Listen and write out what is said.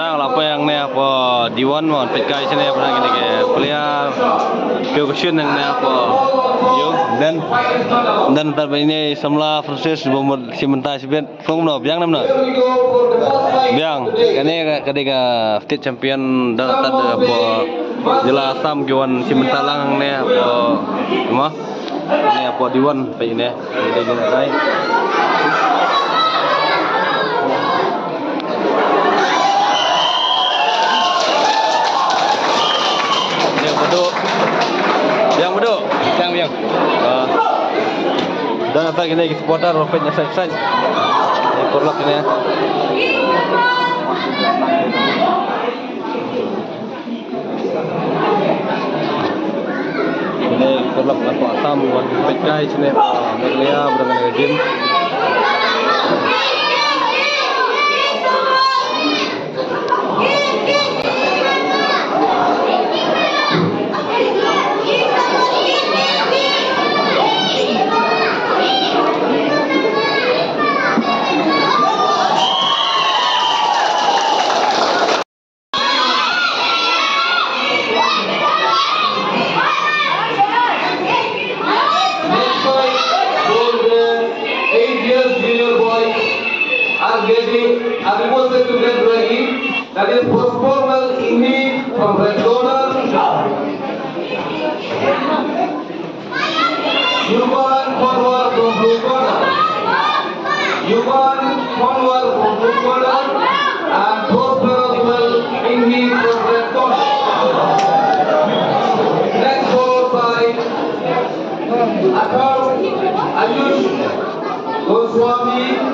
sang là apa yang ni apa Diwan mon pekai sini apa lagi ni ke player percussion yang ni apa yo dan tar ini Samla Francis bomber Simenta Sibet fong no biang nam no biang kani ketika state champion dan tar apa Jela Asam Giwan Simenta lang ni apa mah ni apa Diwan pe ini dia guna kai yang beduk yang dan apa gini supporter rupanya sai ini korlap ini ya ini korlap apa Asam buat pekai sini Meglia berangkat ke gym that is postponement in need from red donor. Yuban forward from blue corner. Yuban forward from blue corner and postponement in need from red corner. Next ball by Athar Ayush Goswami.